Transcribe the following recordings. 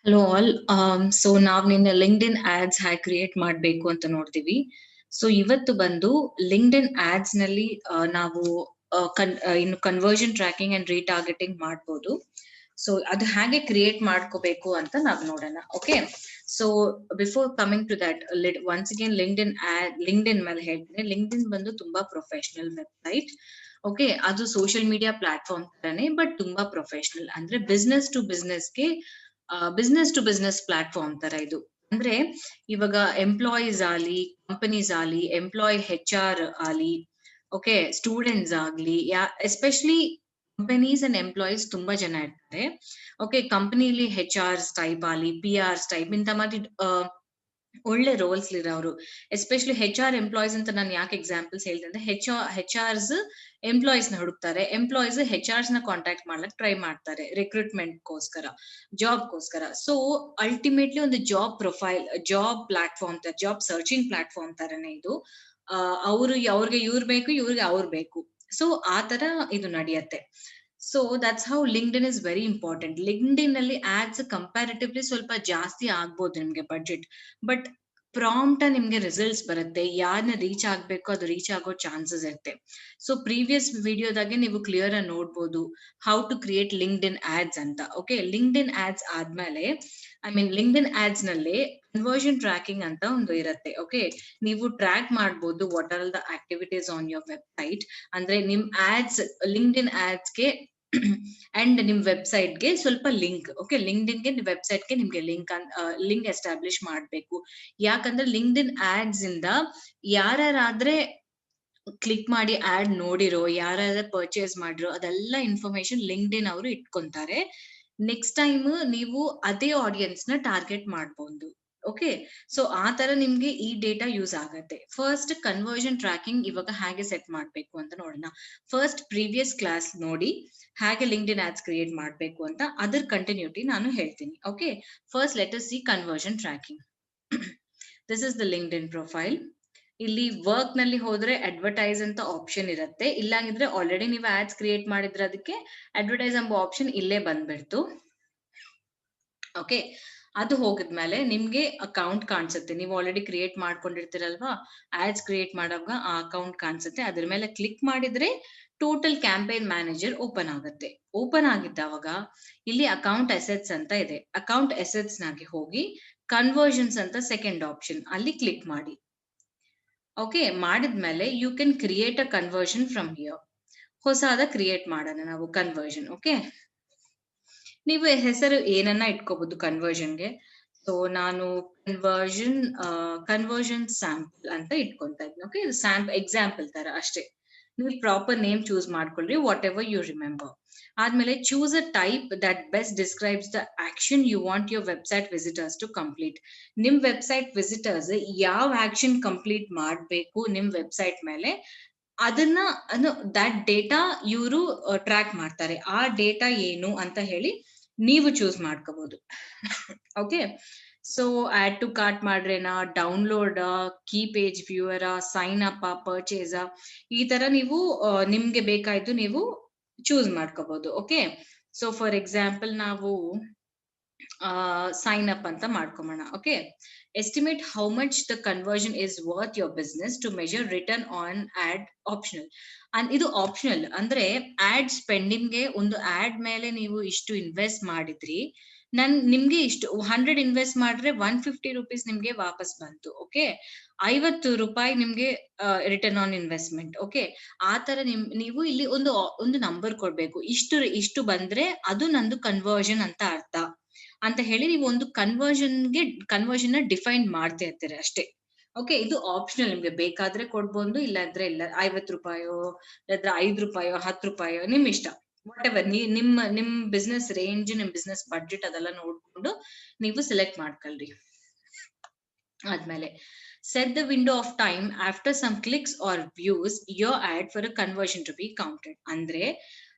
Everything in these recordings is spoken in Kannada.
Hello all. ಸೊ ನಾವ್ ನಿನ್ನೆ ಲಿಂಕ್ಡ್ಇನ್ ಆಡ್ಸ್ ಹ್ಯಾಕ್ ಕ್ರಿಯೇಟ್ ಮಾಡ್ಬೇಕು ಅಂತ ನೋಡ್ತೀವಿ. ಸೊ ಇವತ್ತು ಬಂದು ಲಿಂಕ್ಡ್ಇನ್ ಆಡ್ಸ್ ನಲ್ಲಿ ನಾವು ಇನ್ನು ಕನ್ವರ್ಷನ್ ಟ್ರ್ಯಾಕಿಂಗ್ ಅಂಡ್ ರೀಟಾರ್ಗೆಟಿಂಗ್ ಮಾಡ್ಬೋದು. ಸೊ ಅದು ಹೇಗೆ ಕ್ರಿಯೇಟ್ ಮಾಡ್ಕೋಬೇಕು ಅಂತ ನಾವ್ ನೋಡೋಣ. Okay, so before coming to that, once again LinkedIn ಮೇಲೆ ಹೇಳ್ತೀನಿ. ಲಿಂಕ್ಡ್ಇನ್ ಬಂದು ತುಂಬಾ ಪ್ರೊಫೆಷನಲ್ ವೆಬ್ಸೈಟ್. ಓಕೆ, ಅದು ಸೋಷಿಯಲ್ ಮೀಡಿಯಾ ಪ್ಲಾಟ್ಫಾರ್ಮ್ ತರನೇ, ಬಟ್ ತುಂಬಾ ಪ್ರೊಫೆಷನಲ್. ಅಂದ್ರೆ ಬಿಸ್ನೆಸ್ ಟು ಬಿಸ್ನೆಸ್ ಪ್ಲಾಟ್ಫಾರ್ಮ್ ತರ ಇದು. ಅಂದ್ರೆ ಇವಾಗ ಎಂಪ್ಲಾಯೀಸ್ ಆಲಿ, ಕಂಪನೀಸ್ ಆಲಿ, HR ಆಲಿ, ಓಕೆ, ಸ್ಟೂಡೆಂಟ್ಸ್ ಆಗ್ಲಿ, ಎಸ್ಪೆಷಲಿ ಕಂಪನೀಸ್ ಅಂಡ್ ಎಂಪ್ಲಾಯೀಸ್ ತುಂಬಾ ಜನ ಇರ್ತಾರೆ. ಓಕೆ, ಕಂಪನಿಲಿ HR ಟೈಪ್ ಆಲಿ, PR ಟೈಪ್ ಇಂತ ಮತ್ತೆ ಒಳ್ಳೆ ರೋಲ್ಸ್ ಇರೋರು, ಎಸ್ಪೆಷಲಿ HR ಎಂಪ್ಲಾಯೀಸ್ ಅಂತ ನಾನು ಯಾಕೆ ಎಕ್ಸಾಂಪಲ್ಸ್ ಹೇಳ್ದೆ ಅಂದ್ರೆ, HRs ಎಂಪ್ಲಾಯೀಸ್ ನ ಹುಡುಕ್ತಾರೆ, ಎಂಪ್ಲಾಯೀಸ್ HRs ನ ಕಾಂಟ್ಯಾಕ್ಟ್ ಮಾಡ್ಲಕ್ ಟ್ರೈ ಮಾಡ್ತಾರೆ ರಿಕ್ರೂಟ್ಮೆಂಟ್ ಜಾಬ್ಗೋಸ್ಕರ. ಸೊ ಅಲ್ಟಿಮೇಟ್ಲಿ ಒಂದು job platform, job searching platform ತರನೇ ಇದು. ಅವ್ರಿಗೆ ಇವ್ರು ಬೇಕು, ಇವ್ರಿಗೆ ಅವ್ರು ಬೇಕು. ಸೊ ಆ ತರ ಇದು ನಡೆಯುತ್ತೆ. So that's how LinkedIn is very important. LinkedIn ಅಲ್ಲಿ ಆಡ್ಸ್ ಕಂಪ್ಯಾರಿಟಿವ್ಲಿ ಸ್ವಲ್ಪ ಜಾಸ್ತಿ ಆಗ್ಬೋದು ನಿಮ್ಗೆ ಬಡ್ಜೆಟ್, ಬಟ್ ಪ್ರಾಂಪ್ಟ್ ನಿಮ್ಗೆ ರಿಸಲ್ಟ್ಸ್ ಬರುತ್ತೆ. ಯಾರನ್ನ ರೀಚ್ ಆಗ್ಬೇಕು ಅದು ರೀಚ್ ಆಗೋ ಚಾನ್ಸಸ್ ಇರುತ್ತೆ. ಸೊ ಪ್ರೀವಿಯಸ್ ವಿಡಿಯೋದಾಗೆ ನೀವು ಕ್ಲಿಯರ್ ಆಗಿ ನೋಡ್ಬೋದು how to create LinkedIn ads ಅಂತ. ಓಕೆ, ಲಿಂಕ್ಡ್ಇನ್ ಆಡ್ಸ್ ಆದ್ಮೇಲೆ ಲಿಂಕ್ಡ್ಇನ್ ಆಡ್ಸ್ ನಲ್ಲಿ ಕನ್ವರ್ಷನ್ ಟ್ರ್ಯಾಕಿಂಗ್ ಅಂತ ಒಂದು ಇರುತ್ತೆ. ಓಕೆ, ನೀವು ಟ್ರ್ಯಾಕ್ ಮಾಡ್ಬೋದು what are the activities on your website. ಅಂದ್ರೆ ನಿಮ್ ಆಡ್ಸ್, ಲಿಂಕ್ಡ್ಇನ್ ಆಡ್ಸ್ಗೆ ಅಂಡ್ ನಿಮ್ ವೆಬ್ಸೈಟ್ಗೆ ಸ್ವಲ್ಪ ಲಿಂಕ್. ಓಕೆ, ಲಿಂಕ್ಡ್ಇನ್ಗೆ ವೆಬ್ಸೈಟ್ಗೆ ನಿಮ್ಗೆ ಲಿಂಕ್ ಎಸ್ಟಾಬ್ಲಿಷ್ ಮಾಡ್ಬೇಕು. ಯಾಕಂದ್ರೆ ಲಿಂಕ್ಡ್ಇನ್ ಆಡ್ಸ್ ಇಂದ ಯಾರಾದ್ರೆ ಕ್ಲಿಕ್ ಮಾಡಿ ಆಡ್ ನೋಡಿರೋ, ಯಾರಾದ್ರೆ ಪರ್ಚೇಸ್ ಮಾಡಿರೋ, ಅದೆಲ್ಲ ಇನ್ಫಾರ್ಮೇಶನ್ ಲಿಂಕ್ಡ್ಇನ್ ಅವರು ಇಟ್ಕೊಂತಾರೆ. ನೆಕ್ಸ್ಟ್ ಟೈಮ್ ನೀವು ಅದೇ ಆಡಿಯನ್ಸ್ ನ ಟಾರ್ಗೆಟ್ ಮಾಡ್ಬೋದು. ಓಕೆ, ಸೊ ಆ ತರ ನಿಮ್ಗೆ ಈ ಡೇಟಾ ಯೂಸ್ ಆಗತ್ತೆ. ಫಸ್ಟ್ ಕನ್ವರ್ಷನ್ ಟ್ರ್ಯಾಕಿಂಗ್ ಇವಾಗ ಹೇಗೆ ಸೆಟ್ ಮಾಡ್ಬೇಕು ಅಂತ ನೋಡೋಣ. ಫಸ್ಟ್ ಪ್ರೀವಿಯಸ್ ಕ್ಲಾಸ್ ನೋಡಿ ಹೇಗೆ ಲಿಂಕ್ಡ್ಇನ್ ಆಡ್ಸ್ ಕ್ರಿಯೇಟ್ ಮಾಡ್ಬೇಕು ಅಂತ, ಅದರ ಕಂಟಿನ್ಯೂಟಿ ನಾನು ಹೇಳ್ತೀನಿ. Okay, first let us see conversion tracking. This is the LinkedIn profile. ಇಲ್ಲಿ ವರ್ಕ್ ನಲ್ಲಿ ಹೋದ್ರೆ ಅಡ್ವರ್ಟೈಸ್ ಅಂತ ಆಪ್ಷನ್ ಇರುತ್ತೆ. ಇಲ್ಲಾಂಗಿದ್ರೆ ಆಲ್ರೆಡಿ ನೀವು ಆಡ್ಸ್ ಕ್ರಿಯೇಟ್ ಮಾಡಿದ್ರೆ ಅದಕ್ಕೆ ಅಡ್ವರ್ಟೈಸ್ ಎಂಬ ಆಪ್ಷನ್ ಇಲ್ಲೇ ಬಂದ್ಬಿಡ್ತು. ಓಕೆ, ಅದು ಹೋಗಿದ್ಮೇಲೆ ನಿಮ್ಗೆ ಅಕೌಂಟ್ ಕಾಣಿಸುತ್ತೆ. ನೀವು ಆಲ್ರೆಡಿ ಕ್ರಿಯೇಟ್ ಮಾಡ್ಕೊಂಡಿರ್ತೀರಲ್ವಾ, ಆಡ್ಸ್ ಕ್ರಿಯೇಟ್ ಮಾಡುವಾಗ ಆ ಅಕೌಂಟ್ ಕಾಣಿಸುತ್ತೆ. ಅದ್ರ ಮೇಲೆ ಕ್ಲಿಕ್ ಮಾಡಿದ್ರೆ ಟೋಟಲ್ ಕ್ಯಾಂಪೇನ್ ಮ್ಯಾನೇಜರ್ ಓಪನ್ ಆಗುತ್ತೆ. ಓಪನ್ ಆಗಿದ್ದಾವಾಗ ಇಲ್ಲಿ ಅಕೌಂಟ್ ಅಸೆಟ್ಸ್ ಅಂತ ಇದೆ. ಅಕೌಂಟ್ ಅಸೆಟ್ಸ್ ನಾಗೆ ಹೋಗಿ ಕನ್ವರ್ಷನ್ಸ್ ಅಂತ ಸೆಕೆಂಡ್ ಆಪ್ಷನ್ ಅಲ್ಲಿ ಕ್ಲಿಕ್ ಮಾಡಿ. ಓಕೆ, ಮಾಡಿದ್ಮೇಲೆ you can create a conversion from here. ಹೊಸದ ಕ್ರಿಯೇಟ್ ಮಾಡೋಣ ನಾವು ಕನ್ವರ್ಷನ್. ಓಕೆ, ನೀವು ಹೆಸರು ಏನನ್ನ ಇಟ್ಕೋಬಹುದು ಕನ್ವರ್ಷನ್ಗೆ. ಸೊ ನಾನು ಕನ್ವರ್ಷನ್ ಸ್ಯಾಂಪಲ್ ಅಂತ ಇಟ್ಕೊಂತಾ ಇದ್ದೀನಿ. ಓಕೆ, ಇದು ಎಕ್ಸಾಂಪಲ್ ತರ ಅಷ್ಟೇ. ನೀವು ಪ್ರಾಪರ್ ನೇಮ್ ಚೂಸ್ ಮಾಡ್ಕೊಳ್ರಿ, ವಾಟ್ ಎವರ್ ಯು ರಿಮೆಂಬರ್. ಆದ್ಮೇಲೆ choose a type that best describes the action you want your website visitors to complete. ನಿಮ್ ವೆಬ್ಸೈಟ್ ವಿಸಿಟರ್ಸ್ ಯಾವ ಆಕ್ಷನ್ ಕಂಪ್ಲೀಟ್ ಮಾಡ್ಬೇಕು ನಿಮ್ ವೆಬ್ಸೈಟ್ ಮೇಲೆ, ಅದನ್ನ ದಟ್ ಡೇಟಾ ಇವರು ಟ್ರ್ಯಾಕ್ ಮಾಡ್ತಾರೆ. ಆ ಡೇಟಾ ಏನು ಅಂತ ಹೇಳಿ ನೀವು ಚೂಸ್ ಮಾಡ್ಕೋಬಹುದು. Okay, so add to cart ಮಾಡ್ರೇನಾ, download, key page viewer, sign up, purchase, ಈ ತರ ನೀವು ನಿಮ್ಗೆ ಬೇಕಾಯ್ತು ನೀವು ಚೂಸ್ ಮಾಡ್ಕೋಬಹುದು. ಓಕೆ, ಸೊ ಫಾರ್ ಎಕ್ಸಾಂಪಲ್ ನಾವು ಸೈನ್ ಅಪ್ ಅಂತ ಮಾಡ್ಕೊಂಬೋಣ. Okay, estimate how much the conversion is worth your business to measure return on ad optional. ಇದು ಆಪ್ಷನಲ್ ಅಂದ್ರೆ ಆಡ್ ಸ್ಪೆಂಡಿಂಗ್ಗೆ, ಒಂದು ಆಡ್ ಮೇಲೆ ನೀವು ಇಷ್ಟು ಇನ್ವೆಸ್ಟ್ ಮಾಡಿದ್ರಿ, ನಿಮ್ಗೆ ಇಷ್ಟು 100 ಇನ್ವೆಸ್ಟ್ ಮಾಡಿದ್ರೆ 150 rupees ನಿಮ್ಗೆ ವಾಪಸ್ ಬಂತು. ಓಕೆ, 50 ರೂಪಾಯಿ ನಿಮ್ಗೆ ರಿಟರ್ನ್ ಆನ್ ಇನ್ವೆಸ್ಟ್ಮೆಂಟ್. ಓಕೆ, ಆ ತರ ನೀವು ಇಲ್ಲಿ ಒಂದು ನಂಬರ್ ಕೊಡ್ಬೇಕು. ಇಷ್ಟು ಬಂದ್ರೆ ಅದು ನಂದು ಕನ್ವರ್ಷನ್ ಅಂತ ಅರ್ಥ ಅಂತ ಹೇಳಿ ನೀವು ಒಂದು ಕನ್ವರ್ಷನ್ ಡಿಫೈನ್ ಮಾಡ್ತಾ ಇರ್ತೀರಿ ಅಷ್ಟೇ. ಓಕೆ, ಇದು ಆಪ್ಷನಲ್. ನಿಮ್ಗೆ ಬೇಕಾದ್ರೆ ಕೊಡ್ಬೋದು, ಇಲ್ಲಾಂದ್ರೆ ಇಲ್ಲ. 50 ರೂಪಾಯೋ, ಇಲ್ಲಾಂದ್ರೆ 5 ರೂಪಾಯೋ, 10 ರೂಪಾಯೋ, ನಿಮ್ ಇಷ್ಟ. ವಾಟ್ ಎವರ್, ನಿಮ್ ಬಿಸ್ನೆಸ್ ರೇಂಜ್, ನಿಮ್ ಬಿಸ್ನೆಸ್ ಬಡ್ಜೆಟ್ ಅದೆಲ್ಲ ನೋಡ್ಕೊಂಡು ನೀವು ಸೆಲೆಕ್ಟ್ ಮಾಡ್ಕೊಳ್ರಿ. ಆದ್ಮೇಲೆ set the window of time after some clicks or views your ad for a conversion to be counted. ಅಂದ್ರೆ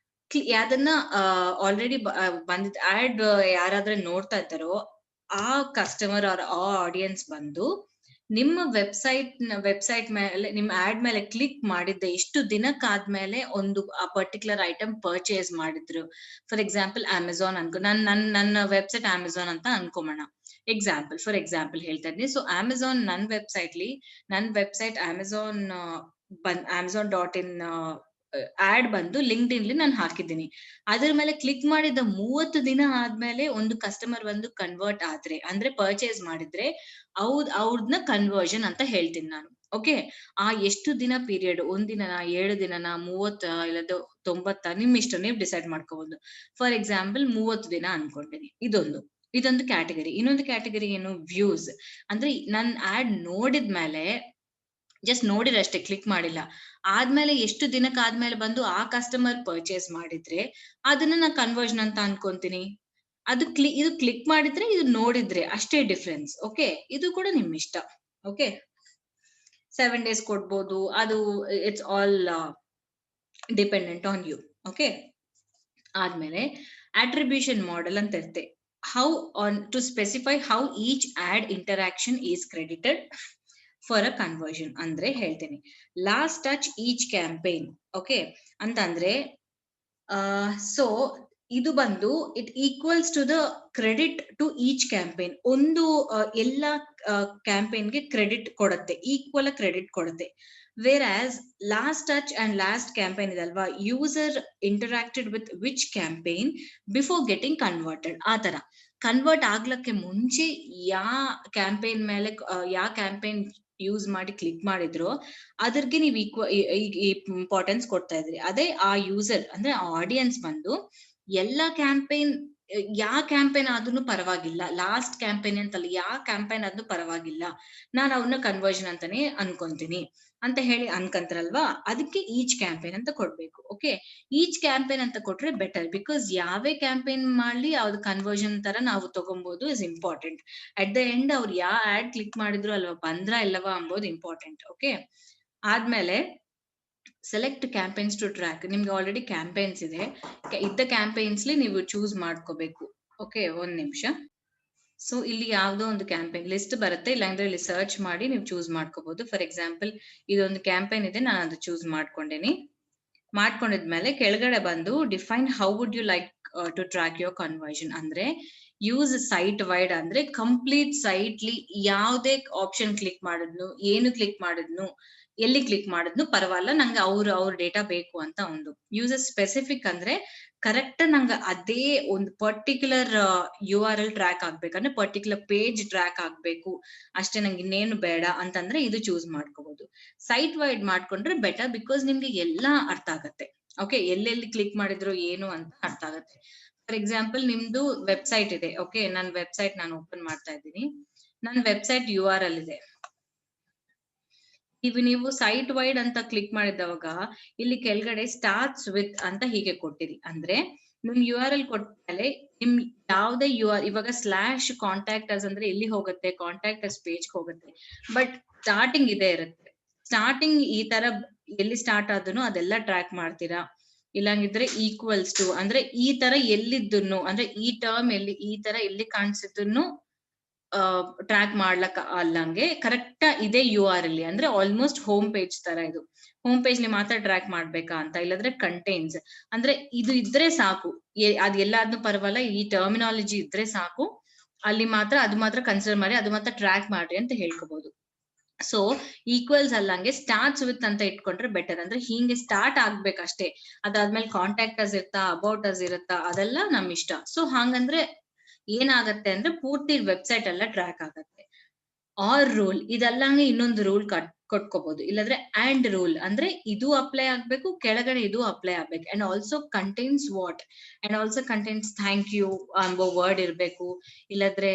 ಯಾವ್ದನ್ನ ಆಲ್ರೆಡಿ ಬಂದಿದ್ ಆಡ್ ಯಾರಾದ್ರೆ ನೋಡ್ತಾ ಇದ್ದಾರೋ ಆ ಕಸ್ಟಮರ್ ಆ ಆಡಿಯನ್ಸ್ ಬಂದು ನಿಮ್ಮ ವೆಬ್ಸೈಟ್ ಮೇಲೆ ನಿಮ್ಮ ಆಡ್ ಮೇಲೆ ಕ್ಲಿಕ್ ಮಾಡಿದ್ದೆ ಎಷ್ಟು ದಿನಕ್ಕಾದ್ಮೇಲೆ ಒಂದು ಆ ಪರ್ಟಿಕ್ಯುಲರ್ ಐಟಮ್ ಪರ್ಚೇಸ್ ಮಾಡಿದ್ರು. ಫಾರ್ ಎಕ್ಸಾಂಪಲ್ ಅಮೆಝಾನ್ ಅನ್ಕೋ, ನನ್ನ ವೆಬ್ಸೈಟ್ ಅಮೆಝಾನ್ ಅಂತ ಅನ್ಕೋಮೋಣ. ಫಾರ್ ಎಕ್ಸಾಂಪಲ್ ಹೇಳ್ತಾ ಇದ್ದೀನಿ. ಸೊ ಅಮೆಝಾನ್ ನನ್ನ ವೆಬ್ಸೈಟ್ Amazon.in ಆಡ್ ಬಂದು ಲಿಂಕ್ಡ್ಇನ್ಲಿ ನಾನು ಹಾಕಿದ್ದೀನಿ. ಅದ್ರ ಮೇಲೆ ಕ್ಲಿಕ್ ಮಾಡಿದ 30 ದಿನ ಆದ್ಮೇಲೆ ಒಂದು ಕಸ್ಟಮರ್ ಬಂದು ಕನ್ವರ್ಟ್ ಆದ್ರೆ, ಅಂದ್ರೆ ಪರ್ಚೇಸ್ ಮಾಡಿದ್ರೆ, ಅವ್ರನ್ನ ಕನ್ವರ್ಷನ್ ಅಂತ ಹೇಳ್ತೀನಿ ನಾನು. ಓಕೆ, ಆ ಎಷ್ಟು ದಿನ ಪೀರಿಯಡ್, 1 ದಿನನಾ, 7 ದಿನನಾ, 30 ಇಲ್ಲ 90, ನಿಮ್ ಇಷ್ಟ, ನೀವು ಡಿಸೈಡ್ ಮಾಡ್ಕೋಬಹುದು. ಫಾರ್ ಎಕ್ಸಾಂಪಲ್ 30 ದಿನ ಅನ್ಕೊಂಡಿನಿ. ಇದೊಂದು ಕ್ಯಾಟಗರಿ. ಇನ್ನೊಂದು ಕ್ಯಾಟಗರಿ ಏನು, ವ್ಯೂಸ್. ಅಂದ್ರೆ ನನ್ ಆಡ್ ನೋಡಿದ್ಮೇಲೆ, ಜಸ್ಟ್ ನೋಡಿರಷ್ಟೇ, ಕ್ಲಿಕ್ ಮಾಡಿಲ್ಲ, ಆದ್ಮೇಲೆ ಎಷ್ಟು ದಿನಕ್ಕಾದ್ಮೇಲೆ ಬಂದು ಆ ಕಸ್ಟಮರ್ ಪರ್ಚೇಸ್ ಮಾಡಿದ್ರೆ ಅದನ್ನ ನಾನು ಕನ್ವರ್ಷನ್ ಅಂತ ಅನ್ಕೊಂತೀನಿ. ಇದು ಕ್ಲಿಕ್ ಮಾಡಿದ್ರೆ, ಇದು ನೋಡಿದ್ರೆ, ಅಷ್ಟೇ ಡಿಫ್ರೆನ್ಸ್. ಓಕೆ, ಇದು ಕೂಡ ನಿಮ್ ಇಷ್ಟ. ಓಕೆ, 7 days ಕೊಡ್ಬೋದು, ಅದು it's all dependent on you. Okay, ಆದ್ಮೇಲೆ ಅಟ್ರಿಬ್ಯೂಷನ್ ಮಾಡೆಲ್ ಅಂತ ಇರುತ್ತೆ. How on to specify how each ad interaction is credited for a conversion. ಅಂದ್ರೆ ಹೇಳ್ತೇನೆ, last touch each campaign. Okay, ಅಂತಂದ್ರೆ ಸೊ ಇದು ಬಂದು it equals to the credit to each campaign. ಒಂದು ಎಲ್ಲ ಕ್ಯಾಂಪೇನ್ಗೆ ಕ್ರೆಡಿಟ್ ಕೊಡುತ್ತೆ, ಈಕ್ವಲ್ ಕ್ರೆಡಿಟ್ ಕೊಡುತ್ತೆ. Whereas last touch and last campaign ಇದಲ್ವಾ, user interacted with which campaign before getting converted. ಆ ತರ ಕನ್ವರ್ಟ್ ಆಗ್ಲಕ್ಕೆ ಮುಂಚೆ ಕ್ಯಾಂಪೇನ್ ಮೇಲೆ ಕ್ಯಾಂಪೇನ್ ಯೂಸ್ ಮಾಡಿ ಕ್ಲಿಕ್ ಮಾಡಿದ್ರು, ಅದ್ರಿಗೆ ನೀವು ಇಂಪಾರ್ಟೆನ್ಸ್ ಕೊಡ್ತಾ ಇದ್ರಿ. ಅದೇ ಆ ಯೂಸರ್ ಅಂದ್ರೆ ಆಡಿಯನ್ಸ್ ಬಂದು ಎಲ್ಲ ಕ್ಯಾಂಪೇನ್ ಆದ್ರೂ ಪರವಾಗಿಲ್ಲ, ಲಾಸ್ಟ್ ಕ್ಯಾಂಪೇನ್ ಅಂತಲ್ಲ, ಕ್ಯಾಂಪೇನ್ ಆದ್ರೂ ಪರವಾಗಿಲ್ಲ, ನಾನು ಅವನ್ನ ಕನ್ವರ್ಷನ್ ಅಂತಾನೆ ಅನ್ಕೊಂತೀನಿ ಅಂತ ಹೇಳಿ ಅನ್ಕಂತಾರಲ್ವಾ, ಅದಕ್ಕೆ ಈಚ್ ಕ್ಯಾಂಪೇನ್ ಅಂತ ಕೊಡ್ಬೇಕು. ಓಕೆ, ಈಚ್ ಕ್ಯಾಂಪೇನ್ ಅಂತ ಕೊಟ್ರೆ ಬೆಟರ್, ಬಿಕಾಸ್ ಯಾವೇ ಕ್ಯಾಂಪೇನ್ ಮಾಡ್ಲಿ ಅದು ಕನ್ವರ್ಷನ್ ತರ ನಾವು ತಗೊಬಹುದು is important. At the end ಅವ್ರು ಆಡ್ ಕ್ಲಿಕ್ ಮಾಡಿದ್ರು ಅಲ್ವಾ, ಬಂದ್ರ ಇಲ್ಲವಾ ಅಂಬೋದು ಇಂಪಾರ್ಟೆಂಟ್. ಓಕೆ, ಆದ್ಮೇಲೆ ಸೆಲೆಕ್ಟ್ ಕ್ಯಾಂಪೇನ್ಸ್ ಟು ಟ್ರ್ಯಾಕ್. ನಿಮ್ಗೆ ಆಲ್ರೆಡಿ ಕ್ಯಾಂಪೇನ್ಸ್ ಇದ್ದ ಕ್ಯಾಂಪೇನ್ಸ್ಲಿ ನೀವು ಚೂಸ್ ಮಾಡ್ಕೋಬೇಕು. ಓಕೆ, ಒಂದ್ ನಿಮಿಷ. ಸೊ ಇಲ್ಲಿ ಯಾವ್ದೋ ಒಂದು ಕ್ಯಾಂಪೇನ್ ಲಿಸ್ಟ್ ಬರುತ್ತೆ, ಇಲ್ಲಾಂದ್ರೆ ಇಲ್ಲಿ ಸರ್ಚ್ ಮಾಡಿ ನೀವು ಚೂಸ್ ಮಾಡ್ಕೋಬಹುದು. ಫಾರ್ ಎಕ್ಸಾಂಪಲ್ ಇದೊಂದು ಕ್ಯಾಂಪೇನ್ ಇದೆ, ನಾನು ಅದು ಚೂಸ್ ಮಾಡ್ಕೊಂಡಿನಿ. ಮಾಡ್ಕೊಂಡಿದ್ಮೇಲೆ ಕೆಳಗಡೆ ಬಂದು define how would you like to track your conversion. ಅಂದ್ರೆ ಯೂಸ್ ಸೈಟ್ ವೈಡ್, ಅಂದ್ರೆ ಕಂಪ್ಲೀಟ್ ಸೈಟ್ಲಿ ಯಾವ್ದೇ ಆಪ್ಷನ್ ಕ್ಲಿಕ್ ಮಾಡಿದ್ನು, ಏನು ಕ್ಲಿಕ್ ಮಾಡಿದ್ನು, ಎಲ್ಲಿ ಕ್ಲಿಕ್ ಮಾಡಿದ್ನು ಪರವಾಗಿಲ್ಲ, ನಂಗೆ ಅವ್ರ ಡೇಟಾ ಬೇಕು ಅಂತ ಒಂದು. ಯೂಸರ್ ಸ್ಪೆಸಿಫಿಕ್ ಅಂದ್ರೆ ಕರೆಕ್ಟ್ ನಂಗೆ ಅದೇ ಒಂದು ಪರ್ಟಿಕ್ಯುಲರ್ URL ಟ್ರ್ಯಾಕ್ ಆಗ್ಬೇಕು, ಅಂದ್ರೆ ಪರ್ಟಿಕ್ಯುಲರ್ ಪೇಜ್ ಟ್ರ್ಯಾಕ್ ಆಗ್ಬೇಕು ಅಷ್ಟೇ, ನಂಗೆ ಇನ್ನೇನು ಬೇಡ ಅಂತಂದ್ರೆ ಇದು ಚೂಸ್ ಮಾಡ್ಕೋಬಹುದು. ಸೈಟ್ ವೈಡ್ ಮಾಡ್ಕೊಂಡ್ರೆ ಬೆಟರ್, ಬಿಕಾಸ್ ನಿಮ್ಗೆ ಎಲ್ಲಾ ಅರ್ಥ ಆಗತ್ತೆ. ಓಕೆ, ಎಲ್ಲೆಲ್ಲಿ ಕ್ಲಿಕ್ ಮಾಡಿದ್ರು ಏನು ಅಂತ ಅರ್ಥ ಆಗತ್ತೆ. ಫಾರ್ ಎಕ್ಸಾಂಪಲ್ ನಿಮ್ದು ವೆಬ್ಸೈಟ್ ಇದೆ. ಓಕೆ, ನನ್ನ ವೆಬ್ಸೈಟ್ ನಾನು ಓಪನ್ ಮಾಡ್ತಾ ಇದ್ದೀನಿ. ನನ್ನ ವೆಬ್ಸೈಟ್ URL ಇದೆ. ನೀವು ಸೈಟ್ ವೈಡ್ ಅಂತ ಕ್ಲಿಕ್ ಮಾಡಿದವಾಗ ಇಲ್ಲಿ ಕೆಳಗಡೆ ಸ್ಟಾರ್ಟ್ಸ್ ವಿತ್ ಅಂತ ಹೀಗೆ ಕೊಟ್ಟಿರಿ. ಅಂದ್ರೆ ನಿಮ್ URL ಕೊಟ್ಮೇಲೆ ನಿಮ್ ಯಾವ್ದೇ ಇವಾಗ ಸ್ಲಾಶ್ ಕಾಂಟ್ಯಾಕ್ಟ್ ಅಸ್ ಅಂದ್ರೆ ಎಲ್ಲಿ ಹೋಗುತ್ತೆ, ಕಾಂಟ್ಯಾಕ್ಟ್ ಅಸ್ ಪೇಜ್ ಹೋಗುತ್ತೆ. ಬಟ್ ಸ್ಟಾರ್ಟಿಂಗ್ ಇದೇ ಇರುತ್ತೆ. ಸ್ಟಾರ್ಟಿಂಗ್ ಈ ತರ ಎಲ್ಲಿ ಸ್ಟಾರ್ಟ್ ಆದನು ಅದೆಲ್ಲ ಟ್ರ್ಯಾಕ್ ಮಾಡ್ತೀರಾ. ಇಲ್ಲಾಂಗಿದ್ರೆ ಈಕ್ವಲ್ಸ್ ಟು ಅಂದ್ರೆ ಈ ತರ ಎಲ್ಲಿದ್ದನ್ನು, ಅಂದ್ರೆ ಈ ಟರ್ಮ್ ಈ ತರ ಎಲ್ಲಿ ಕಾಣಿಸಿದ್ದನ್ನು ಟ್ರ್ಯಾಕ್ ಮಾಡ್ಲಕ್ಕ ಅಲ್ಲಂಗೆ ಕರೆಕ್ಟ್ ಇದೆ URL ಅಂದ್ರೆ ಆಲ್ಮೋಸ್ಟ್ ಹೋಮ್ ಪೇಜ್ ತರ. ಇದು ಹೋಮ್ ಪೇಜ್ ಲಿ ಮಾತ್ರ ಟ್ರ್ಯಾಕ್ ಮಾಡ್ಬೇಕಾ ಅಂತ, ಇಲ್ಲದ್ರೆ ಕಂಟೈನ್ಸ್ ಅಂದ್ರೆ ಇದು ಇದ್ರೆ ಸಾಕು, ಅದ್ ಎಲ್ಲಾದ್ನೂ ಪರವಾಗಿಲ್ಲ, ಈ ಟರ್ಮಿನಾಲಜಿ ಇದ್ರೆ ಸಾಕು, ಅಲ್ಲಿ ಮಾತ್ರ ಅದು ಮಾತ್ರ ಕನ್ಸಿಡರ್ ಮಾಡಿ, ಅದು ಮಾತ್ರ ಟ್ರ್ಯಾಕ್ ಮಾಡ್ರಿ ಅಂತ ಹೇಳ್ಕೋಬಹುದು. ಸೊ ಈಕ್ವಲ್ಸ್ ಅಲ್ಲಂಗೆ ಸ್ಟಾರ್ಟ್ಸ್ ವಿತ್ ಅಂತ ಇಟ್ಕೊಂಡ್ರೆ ಬೆಟರ್. ಅಂದ್ರೆ ಹಿಂಗೆ ಸ್ಟಾರ್ಟ್ ಆಗ್ಬೇಕಷ್ಟೇ, ಅದಾದ್ಮೇಲೆ ಕಾಂಟ್ಯಾಕ್ಟ್ ಅಸ್ ಇರುತ್ತಾ, ಅಬೌಟ್ ಅಸ್ ಇರುತ್ತಾ, ಅದೆಲ್ಲ ನಮ್ ಇಷ್ಟ. ಸೊ ಹಂಗಂದ್ರೆ ಏನಾಗತ್ತೆ ಅಂದ್ರೆ ಪೂರ್ತಿ ವೆಬ್ಸೈಟ್ ಎಲ್ಲ ಟ್ರ್ಯಾಕ್ ಆಗತ್ತೆ. ಆರ್ ರೂಲ್ ಇದಲ್ಲಂಗೆ ಇನ್ನೊಂದು ರೂಲ್ ಕೊಟ್ಕೋಬಹುದು, ಇಲ್ಲಾಂದ್ರೆ ಅಂಡ್ ರೂಲ್ ಅಂದ್ರೆ ಇದು ಅಪ್ಲೈ ಆಗ್ಬೇಕು, ಕೆಳಗಡೆ ಇದು ಅಪ್ಲೈ ಆಗ್ಬೇಕು. And also contains what, and also contains thank you ಎಂಬ ವರ್ಡ್ ಇರ್ಬೇಕು, ಇಲ್ಲಾಂದ್ರೆ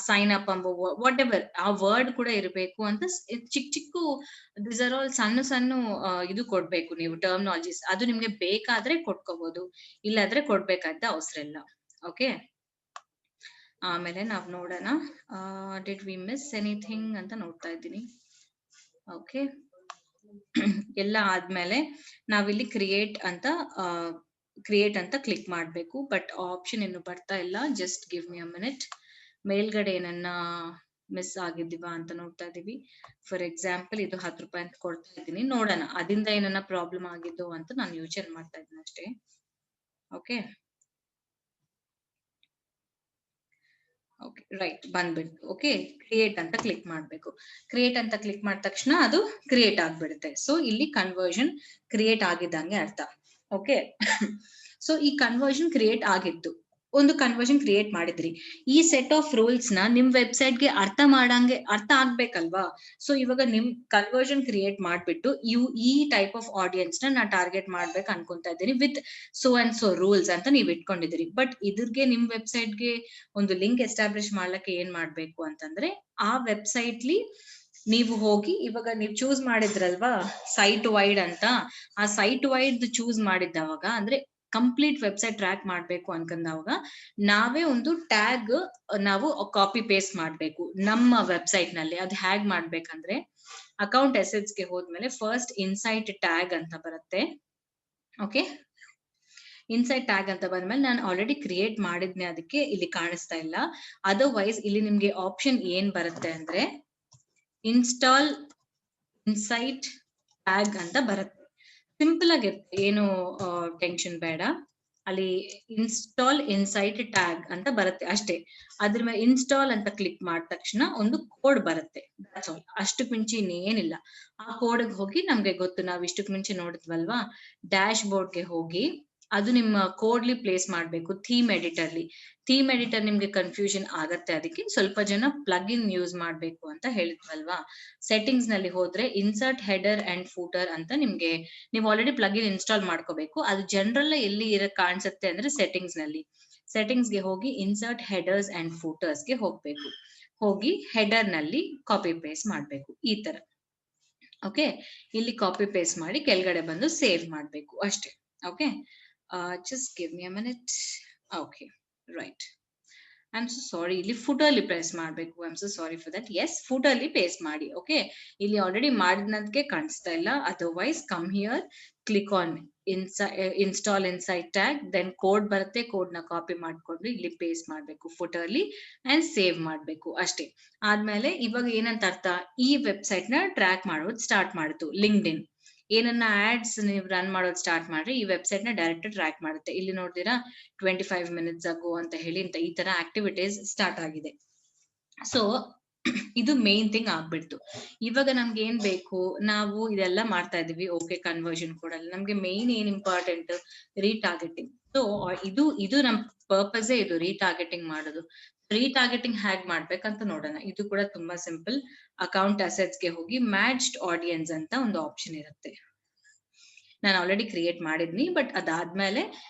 ಸೈನ್ ಅಪ್ ಎಂಬ ವಾಟ್ ಎವರ್ ಆ ವರ್ಡ್ ಕೂಡ ಇರ್ಬೇಕು ಅಂತ ಚಿಕ್ಕ ದಿಸ್ ಆರ್ ಆಲ್ ಸಣ್ಣ ಇದು ಕೊಡ್ಬೇಕು ನೀವು ಟರ್ಮಿನಾಲಜೀಸ್. ಅದು ನಿಮ್ಗೆ ಬೇಕಾದ್ರೆ ಕೊಟ್ಕೋಬಹುದು, ಇಲ್ಲಾಂದ್ರೆ ಕೊಡ್ಬೇಕಾದ ಅವಸರ ಇಲ್ಲ. ಓಕೆ, ಆಮೇಲೆ ನಾವ್ ನೋಡೋಣ, ಡಿಡ್ ವಿ ಮಿಸ್ ಎನಿಥಿಂಗ್ ಅಂತ ನೋಡ್ತಾ ಇದ್ದೀನಿ. ಓಕೆ, ಎಲ್ಲ ಆದ್ಮೇಲೆ ನಾವಿಲ್ಲಿ ಕ್ರಿಯೇಟ್ ಅಂತ ಕ್ಲಿಕ್ ಮಾಡ್ಬೇಕು. ಬಟ್ ಆಪ್ಷನ್ ಇನ್ನು ಬರ್ತಾ ಇಲ್ಲ, just give me a minute. ಮೇಲ್ಗಡೆ ನನ್ನ ಮಿಸ್ ಆಗಿದ್ದೀವಾ ಅಂತ ನೋಡ್ತಾ ಇದೀವಿ. ಫಾರ್ ಎಕ್ಸಾಂಪಲ್ ಇದು 10 ರೂಪಾಯಿ ಅಂತ ಕೊಡ್ತಾ ಇದ್ದೀನಿ, ನೋಡೋಣ ಅದಿಂದ ಏನನ್ನ ಪ್ರಾಬ್ಲಮ್ ಆಗಿದ್ದು ಅಂತ ನಾನು ಯೋಚನೆ ಮಾಡ್ತಾ ಇದ್ದೀನಿ ಅಷ್ಟೇ. ಓಕೆ ಓಕೆ ರೈಟ್, ಬಂದ್ಬಿಡ್ತು. ಓಕೆ, ಕ್ರಿಯೇಟ್ ಅಂತ ಕ್ಲಿಕ್ ಮಾಡ್ಬೇಕು. ಕ್ರಿಯೇಟ್ ಅಂತ ಕ್ಲಿಕ್ ಮಾಡಿದ ತಕ್ಷಣ ಅದು ಕ್ರಿಯೇಟ್ ಆಗ್ಬಿಡುತ್ತೆ. ಸೊ ಇಲ್ಲಿ ಕನ್ವರ್ಷನ್ ಕ್ರಿಯೇಟ್ ಆಗಿದ್ದಂಗೆ ಅರ್ಥ. ಓಕೆ ಸೊ ಈ ಕನ್ವರ್ಷನ್ ಕ್ರಿಯೇಟ್ ಆಗಿತ್ತು, ಒಂದು ಕನ್ವರ್ಷನ್ ಕ್ರಿಯೇಟ್ ಮಾಡಿದ್ರಿ. ಈ ಸೆಟ್ ಆಫ್ ರೂಲ್ಸ್ ನ ನಿಮ್ ವೆಬ್ಸೈಟ್ಗೆ ಅರ್ಥ ಆಗ್ಬೇಕಲ್ವಾ. ಸೊ ಇವಾಗ ನಿಮ್ ಕನ್ವರ್ಷನ್ ಕ್ರಿಯೇಟ್ ಮಾಡ್ಬಿಟ್ಟು ಈ ಟೈಪ್ ಆಫ್ ಆಡಿಯನ್ಸ್ ನ ನಾ ಟಾರ್ಗೆಟ್ ಮಾಡ್ಬೇಕು ಅನ್ಕೊಂತಾ ಇದ್ದೀನಿ with so and so rules ಅಂತ ನೀವ್ ಇಟ್ಕೊಂಡಿದ್ದೀರಿ. ಬಟ್ ಇದ್ರಿಗೆ ನಿಮ್ ವೆಬ್ಸೈಟ್ಗೆ ಒಂದು ಲಿಂಕ್ ಎಸ್ಟಾಬ್ಲಿಷ್ ಮಾಡ್ಲಿಕ್ಕೆ ಏನ್ ಮಾಡ್ಬೇಕು ಅಂತಂದ್ರೆ, ಆ ವೆಬ್ಸೈಟ್ಲಿ ನೀವು ಹೋಗಿ, ಇವಾಗ ನೀವು ಚೂಸ್ ಮಾಡಿದ್ರಲ್ವಾ ಸೈಟ್ ವೈಡ್ ಅಂತ, ಆ ಸೈಟ್ ವೈಡ್ ಚೂಸ್ ಮಾಡಿದ್ದವಾಗ ಅಂದ್ರೆ ಕಂಪ್ಲೀಟ್ ವೆಬ್ಸೈಟ್ ಟ್ರ್ಯಾಕ್ ಮಾಡ್ಬೇಕು ಅನ್ಕೊಂಡಾಗ ನಾವೇ ಒಂದು ಟ್ಯಾಗ್ ನಾವು ಕಾಪಿ ಪೇಸ್ಟ್ ಮಾಡ್ಬೇಕು ನಮ್ಮ ವೆಬ್ಸೈಟ್ ನಲ್ಲಿ. ಅದು ಹೇಗ್ ಮಾಡ್ಬೇಕಂದ್ರೆ, ಅಕೌಂಟ್ ಅಸೆಟ್ಸ್ ಗೆ ಹೋದ್ಮೇಲೆ ಫಸ್ಟ್ ಇನ್ಸೈಟ್ ಟ್ಯಾಗ್ ಅಂತ ಬರುತ್ತೆ. ಓಕೆ, ಇನ್ಸೈಟ್ ಟ್ಯಾಗ್ ಅಂತ ಬಂದ್ಮೇಲೆ ನಾನು ಆಲ್ರೆಡಿ ಕ್ರಿಯೇಟ್ ಮಾಡಿದ್ನೆ, ಅದಕ್ಕೆ ಇಲ್ಲಿ ಕಾಣಿಸ್ತಾ ಇಲ್ಲ. ಅದರ್ವೈಸ್ ಇಲ್ಲಿ ನಿಮ್ಗೆ ಆಪ್ಷನ್ ಏನ್ ಬರುತ್ತೆ ಅಂದ್ರೆ ಇನ್ಸ್ಟಾಲ್ ಇನ್ಸೈಟ್ ಟ್ಯಾಗ್ ಅಂತ ಬರುತ್ತೆ. ಸಿಂಪಲ್ ಆಗಿರುತ್ತೆ, ಏನು ಟೆನ್ಷನ್ ಬೇಡ. ಅಲ್ಲಿ ಇನ್ಸ್ಟಾಲ್ ಇನ್ಸೈಟ್ ಟ್ಯಾಗ್ ಅಂತ ಬರುತ್ತೆ ಅಷ್ಟೇ. ಅದ್ರ ಮೇಲೆ ಇನ್ಸ್ಟಾಲ್ ಅಂತ ಕ್ಲಿಕ್ ಮಾಡಿದ ತಕ್ಷಣ ಒಂದು ಕೋಡ್ ಬರುತ್ತೆ, ಅಷ್ಟಕ್ ಮಿಂಚೆ ಇನ್ನೇನಿಲ್ಲ. ಆ ಕೋಡ್ಗೆ ಹೋಗಿ, ನಮ್ಗೆ ಗೊತ್ತು ನಾವು ಇಷ್ಟಕ್ ಮುಂಚೆ ನೋಡಿದ್ವಲ್ವಾ, ಡ್ಯಾಶ್ ಬೋರ್ಡ್ಗೆ ಹೋಗಿ ಅದು ನಿಮ್ಮ ಕೋಡ್ಲಿ ಪ್ಲೇಸ್ ಮಾಡ್ಬೇಕು ಥೀಮ್ ಎಡಿಟರ್ಲಿ. ಥೀಮ್ ಎಡಿಟರ್ ನಿಮ್ಗೆ ಕನ್ಫ್ಯೂಷನ್ ಆಗತ್ತೆ, ಅದಕ್ಕೆ ಸ್ವಲ್ಪ ಜನ ಪ್ಲಗ್ ಇನ್ ಯೂಸ್ ಮಾಡ್ಬೇಕು ಅಂತ ಹೇಳಿದ್ವಲ್ವಾ. ಸೆಟ್ಟಿಂಗ್ಸ್ ನಲ್ಲಿ ಹೋದ್ರೆ ಇನ್ಸರ್ಟ್ ಹೆಡರ್ ಅಂಡ್ ಫೂಟರ್ ಅಂತ ನಿಮ್ಗೆ, ನೀವು ಆಲ್ರೆಡಿ ಪ್ಲಗ್ ಇನ್ ಇನ್ಸ್ಟಾಲ್ ಮಾಡ್ಕೋಬೇಕು. ಅದು ಜನರಲ್ ಎಲ್ಲಿ ಕಾಣಿಸುತ್ತೆ ಅಂದ್ರೆ ಸೆಟ್ಟಿಂಗ್ಸ್ ನಲ್ಲಿ. ಸೆಟ್ಟಿಂಗ್ಸ್ ಗೆ ಹೋಗಿ ಇನ್ಸರ್ಟ್ ಹೆಡರ್ಸ್ ಅಂಡ್ ಫೂಟರ್ಸ್ ಗೆ ಹೋಗ್ಬೇಕು. ಹೋಗಿ ಹೆಡರ್ ನಲ್ಲಿ ಕಾಪಿ ಪೇಸ್ಟ್ ಮಾಡ್ಬೇಕು ಈ ತರ. ಓಕೆ, ಇಲ್ಲಿ ಕಾಪಿ ಪೇಸ್ಟ್ ಮಾಡಿ ಕೆಳಗಡೆ ಬಂದು ಸೇವ್ ಮಾಡ್ಬೇಕು ಅಷ್ಟೇ. Okay, just give me a minute. Okay, right. I'm so sorry, ಇಲ್ಲಿ ಫುಟರ್ಲಿ ಪ್ರೆಸ್ ಮಾಡಬೇಕು. I am so sorry for that. Yes, ಫುಟರ್ಲಿ ಪೇಸ್ಟ್ ಮಾಡಿ. ಓಕೆ, ಇಲ್ಲಿ ಆಲ್ರೆಡಿ ಮಾಡಿದ್ನದಕ್ಕೆ ಕಾಣಿಸ್ತಾ ಇಲ್ಲ. Otherwise come here, click on install insight tag, then code ಬರುತ್ತೆ, ಕೋಡ್ ನ ಕಾಪಿ ಮಾಡ್ಕೊಂಡು ಇಲ್ಲಿ ಪೇಸ್ಟ್ ಮಾಡ್ಬೇಕು ಫುಟರ್ಲಿ ಅಂಡ್ ಸೇವ್ ಮಾಡ್ಬೇಕು ಅಷ್ಟೇ. ಆದ್ಮೇಲೆ ಇವಾಗ ಏನಂತ ಅರ್ಥ, ಈ ವೆಬ್ಸೈಟ್ ನ ಟ್ರ್ಯಾಕ್ ಮಾಡೋದು ಸ್ಟಾರ್ಟ್ ಮಾಡಿತು. ಲಿಂಕ್ಡ್ಇನ್ ಏನನ್ನ ಆಡ್ಸ್ ನೀವು ರನ್ ಮಾಡೋದು ಸ್ಟಾರ್ಟ್ ಮಾಡ್ರಿ, ಈ ವೆಬ್ಸೈಟ್ ನ ಡೈರೆಕ್ಟ್ ಟ್ರ್ಯಾಕ್ ಮಾಡುತ್ತೆ. ಇಲ್ಲಿ ನೋಡ್ತೀರಾ 25 minutes ago ಅಂತ ಹೇಳಿ ಈ ತರ ಆಕ್ಟಿವಿಟೀಸ್ ಸ್ಟಾರ್ಟ್ ಆಗಿದೆ. ಸೊ ಇದು ಮೇನ್ ಥಿಂಗ್ ಆಗ್ಬಿಡ್ತು. ಇವಾಗ ನಮ್ಗೆ ಏನ್ ಬೇಕು, ನಾವು ಇದೆಲ್ಲ ಮಾಡ್ತಾ ಇದೀವಿ. ಓಕೆ, ಕನ್ವರ್ಷನ್ ಕೊಡಲ್ಲ, ನಮ್ಗೆ ಮೇನ್ ಏನ್ ಇಂಪಾರ್ಟೆಂಟ್, ರೀಟಾರ್ಗೆಟಿಂಗ್. ಸೊ ಇದು ನಮ್ ಪರ್ಪಸ್, ಇದು ರೀಟಾರ್ಗೆಟಿಂಗ್ ಮಾಡೋದು. ರೀಟಾರ್ಗೆಟಿಂಗ್ ಹ್ಯಾಗ್ ಮಾಡ್ಬೇಕಂತ ನೋಡೋಣ. ಇದು ಕೂಡ ತುಂಬಾ ಸಿಂಪಲ್. ಅಕೌಂಟ್ ಅಸೆಟ್ಸ್ ಗೆ ಹೋಗಿ ಮ್ಯಾಚ್ಡ್ ಆಡಿಯನ್ಸ್ ಅಂತ ಒಂದು ಆಪ್ಷನ್ ಇರುತ್ತೆ. ನಾನು ಆಲ್ರೆಡಿ ಕ್ರಿಯೇಟ್ ಮಾಡಿದ್ನಿ, ಬಟ್ ಅದಾದ್ಮೇಲೆ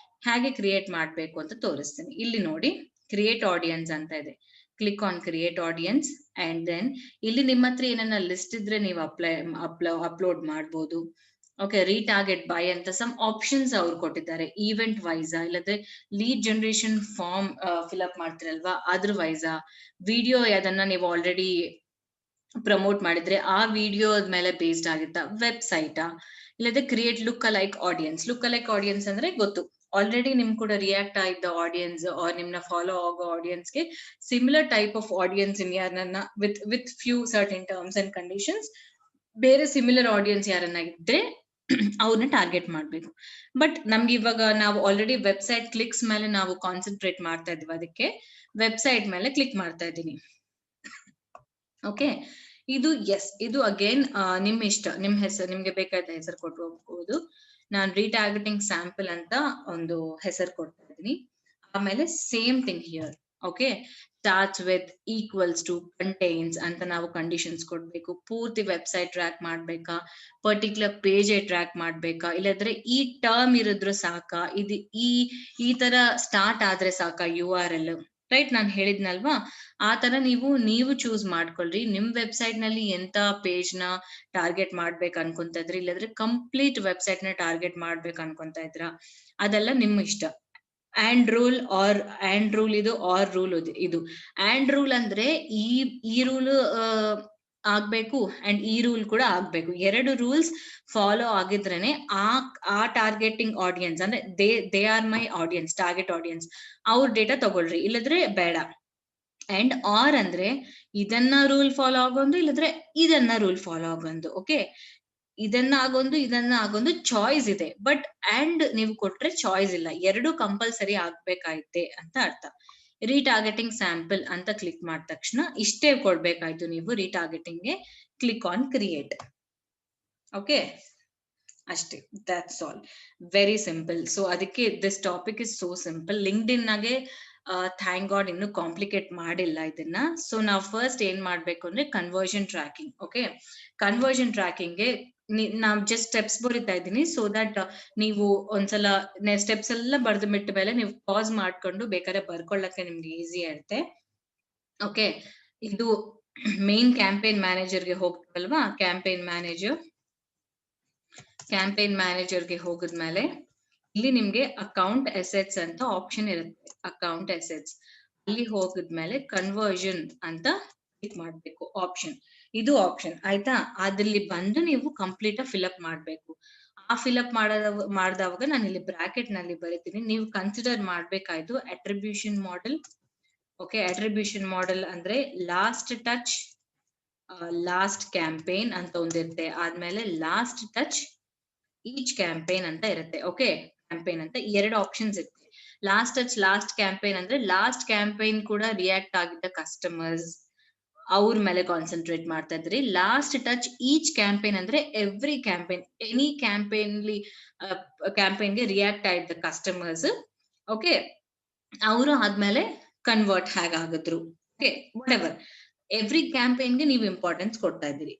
ಹೇಗೆ ಕ್ರಿಯೇಟ್ ಮಾಡ್ಬೇಕು ಅಂತ ತೋರಿಸ್ತೀನಿ. ಇಲ್ಲಿ ನೋಡಿ, ಕ್ರಿಯೇಟ್ ಆಡಿಯನ್ಸ್ ಅಂತ ಇದೆ. Click on create audience and then ಇಲ್ಲಿ ನಿಮ್ಮ ಹತ್ರ ಏನನ್ನ ಲಿಸ್ಟ್ ಇದ್ರೆ ನೀವು ಅಪ್ಲೋಡ್ ಮಾಡ್ಬೋದು. ಓಕೆ, ರೀಟಾರ್ಗೆಟ್ ಬೈ ಅಂತ ಸಮ್ ಆಪ್ಷನ್ಸ್ ಅವ್ರು ಕೊಟ್ಟಿದ್ದಾರೆ. ಈವೆಂಟ್ ವೈಸ್, ಇಲ್ಲದ್ರೆ lead generation form fill up ಮಾಡ್ತಿರಲ್ವಾ ಅದ್ರ ವೈಸ್, ವಿಡಿಯೋ ಯಾವ್ದನ್ನ ನೀವು ಆಲ್ರೆಡಿ ಪ್ರಮೋಟ್ ಮಾಡಿದ್ರೆ ಆ ವಿಡಿಯೋ ಮೇಲೆ ಬೇಸ್ಡ್ ಆಗಿತ್ತಾ, ವೆಬ್ಸೈಟಾ, ಇಲ್ಲದೆ create look alike audience. Look alike audience ಅಂದ್ರೆ ಗೊತ್ತು, ಆಲ್ರೆಡಿ ನಿಮ್ ಕೂಡ ರಿಯಾಕ್ಟ್ ಆಗಿದ್ದ ಆಡಿಯನ್ಸ್ ಆರ್ ನಿಮ್ನ ಫಾಲೋ ಆಗೋ ಆಡಿಯನ್ಸ್ಗೆ ಸಿಮಿಲರ್ ಟೈಪ್ ಆಫ್ ಆಡಿಯನ್ಸ್ ಯಾರನ್ನ with few certain terms and conditions, ಬೇರೆ ಸಿಮಿಲರ್ ಆಡಿಯನ್ಸ್ ಯಾರನ್ನ ಇದ್ರೆ ಅವ್ರನ್ನ ಟಾರ್ಗೆಟ್ ಮಾಡ್ಬೇಕು. ಬಟ್ ನಮ್ಗೆ ಇವಾಗ ನಾವು ಆಲ್ರೆಡಿ ವೆಬ್ಸೈಟ್ ಕ್ಲಿಕ್ಸ್ ಮೇಲೆ ನಾವು ಕಾನ್ಸಂಟ್ರೇಟ್ ಮಾಡ್ತಾ ಇದ್ವಿ, ಅದಕ್ಕೆ ವೆಬ್ಸೈಟ್ ಮೇಲೆ ಕ್ಲಿಕ್ ಮಾಡ್ತಾ ಇದ್ದೀನಿ. ಓಕೆ, ಇದು ಅಗೇನ್ ನಿಮ್ ಇಷ್ಟ, ನಿಮ್ ಹೆಸರು, ನಿಮ್ಗೆ ಬೇಕಾದ ಹೆಸರು ಕೊಟ್ಟು ಹೋಗ್ಬೋದು. ನಾನು ರೀಟಾರ್ಗೆಟಿಂಗ್ ಸ್ಯಾಂಪಲ್ ಅಂತ ಒಂದು ಹೆಸರು ಕೊಡ್ತಾ ಇದ್ದೀನಿ. ಆಮೇಲೆ same thing here. Okay, starts with, equals to, contains ಅಂತ ನಾವು ಕಂಡೀಷನ್ಸ್ ಕೊಡ್ಬೇಕು. ಪೂರ್ತಿ ವೆಬ್ಸೈಟ್ ಟ್ರ್ಯಾಕ್ ಮಾಡ್ಬೇಕಾ, ಪರ್ಟಿಕ್ಯುಲರ್ ಪೇಜ್ ಟ್ರ್ಯಾಕ್ ಮಾಡ್ಬೇಕಾ, ಇಲ್ಲದ್ರೆ ಈ ಟರ್ಮ್ ಇರಿದ್ರು ಸಾಕಾ, ಇದು ಈ ತರ ಸ್ಟಾರ್ಟ್ ಆದ್ರೆ ಸಾಕಾ URL, ರೈಟ್? ನಾನು ಹೇಳಿದ್ನಲ್ವಾ, ಆ ತರ ನೀವು ಚೂಸ್ ಮಾಡ್ಕೊಳ್ರಿ. ನಿಮ್ ವೆಬ್ಸೈಟ್ ನಲ್ಲಿ ಎಂತ ಪೇಜ್ ನ ಟಾರ್ಗೆಟ್ ಮಾಡ್ಬೇಕು ಅನ್ಕೊಂತ ಇದ್ರಿ, ಇಲ್ಲದ್ರೆ ಕಂಪ್ಲೀಟ್ ವೆಬ್ಸೈಟ್ ನ ಟಾರ್ಗೆಟ್ ಮಾಡ್ಬೇಕು ಅನ್ಕೊಂತ ಇದ್ರ, ಅದೆಲ್ಲ ನಿಮ್ ಇಷ್ಟ. ಅಂಡ್ ರೂಲ್ ಇದು ಆರ್ ರೂಲ್ ಇದು. ಅಂಡ್ ರೂಲ್ ಅಂದ್ರೆ ಈ ರೂಲ್ ಆಗ್ಬೇಕು ಅಂಡ್ ಈ ರೂಲ್ ಕೂಡ ಆಗ್ಬೇಕು. ಎರಡು ರೂಲ್ಸ್ ಫಾಲೋ ಆಗಿದ್ರೇನೆ ಆ ಟಾರ್ಗೆಟಿಂಗ್ ಆಡಿಯನ್ಸ್ ಅಂದ್ರೆ they are my audience, target audience, ಅವ್ರ ಡೇಟಾ ತಗೊಳ್ರಿ, ಇಲ್ಲದ್ರೆ ಬೇಡ. ಅಂಡ್ ಆರ್ ಅಂದ್ರೆ ಇದನ್ನ ರೂಲ್ ಫಾಲೋ ಆಗೊಂದು, ಇಲ್ಲದ್ರೆ ಇದನ್ನ ರೂಲ್ ಫಾಲೋ ಆಗೊಂದು. ಓಕೆ, ಇದನ್ನ ಆಗೊಂದು ಚಾಯ್ಸ್ ಇದೆ, ಬಟ್ ಅಂಡ್ ನೀವು ಕೊಟ್ರೆ ಚಾಯ್ಸ್ ಇಲ್ಲ, ಎರಡು ಕಂಪಲ್ಸರಿ ಆಗ್ಬೇಕಾಯ್ತೆ ಅಂತ ಅರ್ಥ. ರೀಟಾರ್ಗೆಟಿಂಗ್ ಸ್ಯಾಂಪಲ್ ಅಂತ ಕ್ಲಿಕ್ ಮಾಡಿದ ತಕ್ಷಣ ಇಷ್ಟೇ ಕೊಡ್ಬೇಕಾಯ್ತು ನೀವು. ರೀಟಾರ್ಗೆಟಿಂಗ್ ಗೆ ಕ್ಲಿಕ್ ಆನ್ ಕ್ರಿಯೇಟ್. ಓಕೆ, ಅಷ್ಟೇ, that's all. Very simple. So ಅದಕ್ಕೆ this topic is so simple. LinkedIn ನಾಗೆ ಥ್ಯಾಂಕ್ ಗಾಡ್ ಇನ್ನು ಕಾಂಪ್ಲಿಕೇಟ್ ಮಾಡಿಲ್ಲ ಇದನ್ನ. ಸೊ ನಾವು ಫಸ್ಟ್ ಏನ್ ಮಾಡ್ಬೇಕು ಅಂದ್ರೆ conversion tracking. Okay, conversion tracking ಗೆ ನಾವ್ ಜಸ್ಟ್ ಸ್ಟೆಪ್ಸ್ ಬರೀತಾ ಇದ್ದೀನಿ, ಸೊ ದಟ್ ನೀವು ಒಂದ್ಸಲ ಸ್ಟೆಪ್ಸ್ ಎಲ್ಲ ಬರೆದು ಬಿಟ್ಟ ಮೇಲೆ ನೀವು ಪಾಸ್ ಮಾಡ್ಕೊಂಡು ಬೇಕಾದ್ರೆ ಬರ್ಕೊಳ್ಳಕ್ಕೆ ನಿಮ್ಗೆ ಈಸಿ ಇರುತ್ತೆ. ಓಕೆ, ಇದು ಮೇನ್ ಕ್ಯಾಂಪೇನ್ ಮ್ಯಾನೇಜರ್ಗೆ ಹೋಗ್ತಲ್ವಾ, ಕ್ಯಾಂಪೇನ್ ಮ್ಯಾನೇಜರ್ಗೆ ಹೋಗಿದ್ಮೇಲೆ ಇಲ್ಲಿ ನಿಮ್ಗೆ ಅಕೌಂಟ್ ಅಸೆಟ್ಸ್ ಅಂತ ಆಪ್ಷನ್ ಇರುತ್ತೆ. ಅಕೌಂಟ್ ಅಸೆಟ್ಸ್ ಅಲ್ಲಿ ಹೋಗಿದ್ಮೇಲೆ ಕನ್ವರ್ಷನ್ ಅಂತ ಕ್ಲಿಕ್ ಮಾಡ್ಬೇಕು. ಆಪ್ಷನ್, ಇದು ಆಪ್ಷನ್ ಆಯ್ತಾ. ಅದ್ರಲ್ಲಿ ಬಂದು ನೀವು ಕಂಪ್ಲೀಟ್ ಫಿಲ್ಅಪ್ ಮಾಡ್ಬೇಕು. ಆ ಫಿಲ್ಅಪ್ ಮಾಡಿದವಾಗ ನಾನು ಇಲ್ಲಿ ಬ್ರಾಕೆಟ್ ನಲ್ಲಿ ಬರೀತೀನಿ, ನೀವು ಕನ್ಸಿಡರ್ ಮಾಡ್ಬೇಕಾಯ್ತು attribution model. Okay, attribution model ಅಂದ್ರೆ ಲಾಸ್ಟ್ ಟಚ್, ಲಾಸ್ಟ್ ಕ್ಯಾಂಪೇನ್ ಅಂತ ಒಂದಿರುತ್ತೆ, ಆದ್ಮೇಲೆ ಲಾಸ್ಟ್ ಟಚ್ ಈಚ್ ಕ್ಯಾಂಪೇನ್ ಅಂತ ಇರುತ್ತೆ. ಓಕೆ, ಕ್ಯಾಂಪೇನ್ ಅಂತ ಎರಡು ಆಪ್ಷನ್ಸ್ ಇರುತ್ತೆ. ಲಾಸ್ಟ್ ಟಚ್ ಲಾಸ್ಟ್ ಕ್ಯಾಂಪೇನ್ ಅಂದ್ರೆ ಲಾಸ್ಟ್ ಕ್ಯಾಂಪೇನ್ ಕೂಡ ರಿಯಾಕ್ಟ್ ಆಗಿದ್ದ ಕಸ್ಟಮರ್ಸ್ ಅವ್ರ ಮೇಲೆ ಕಾನ್ಸಂಟ್ರೇಟ್ ಮಾಡ್ತಾ ಇದ್ರಿ. ಲಾಸ್ಟ್ ಟಚ್ ಈಚ್ ಕ್ಯಾಂಪೇನ್ ಅಂದ್ರೆ ಎವ್ರಿ ಕ್ಯಾಂಪೇನ್, ಎನಿ ಕ್ಯಾಂಪೇನ್ಗೆ ರಿಯಾಕ್ಟ್ ಆಗಿದ್ದ ಕಸ್ಟಮರ್ಸ್. ಓಕೆ, ಅವರು ಆದ್ಮೇಲೆ ಕನ್ವರ್ಟ್ ಹೇಗಾಗಿದ್ರು. ಓಕೆ, ವಾಟ್ ಎವರ್, ಎವ್ರಿ ಕ್ಯಾಂಪೇನ್ಗೆ ನೀವು ಇಂಪಾರ್ಟೆನ್ಸ್ ಕೊಡ್ತಾ ಇದ್ದೀರಿ.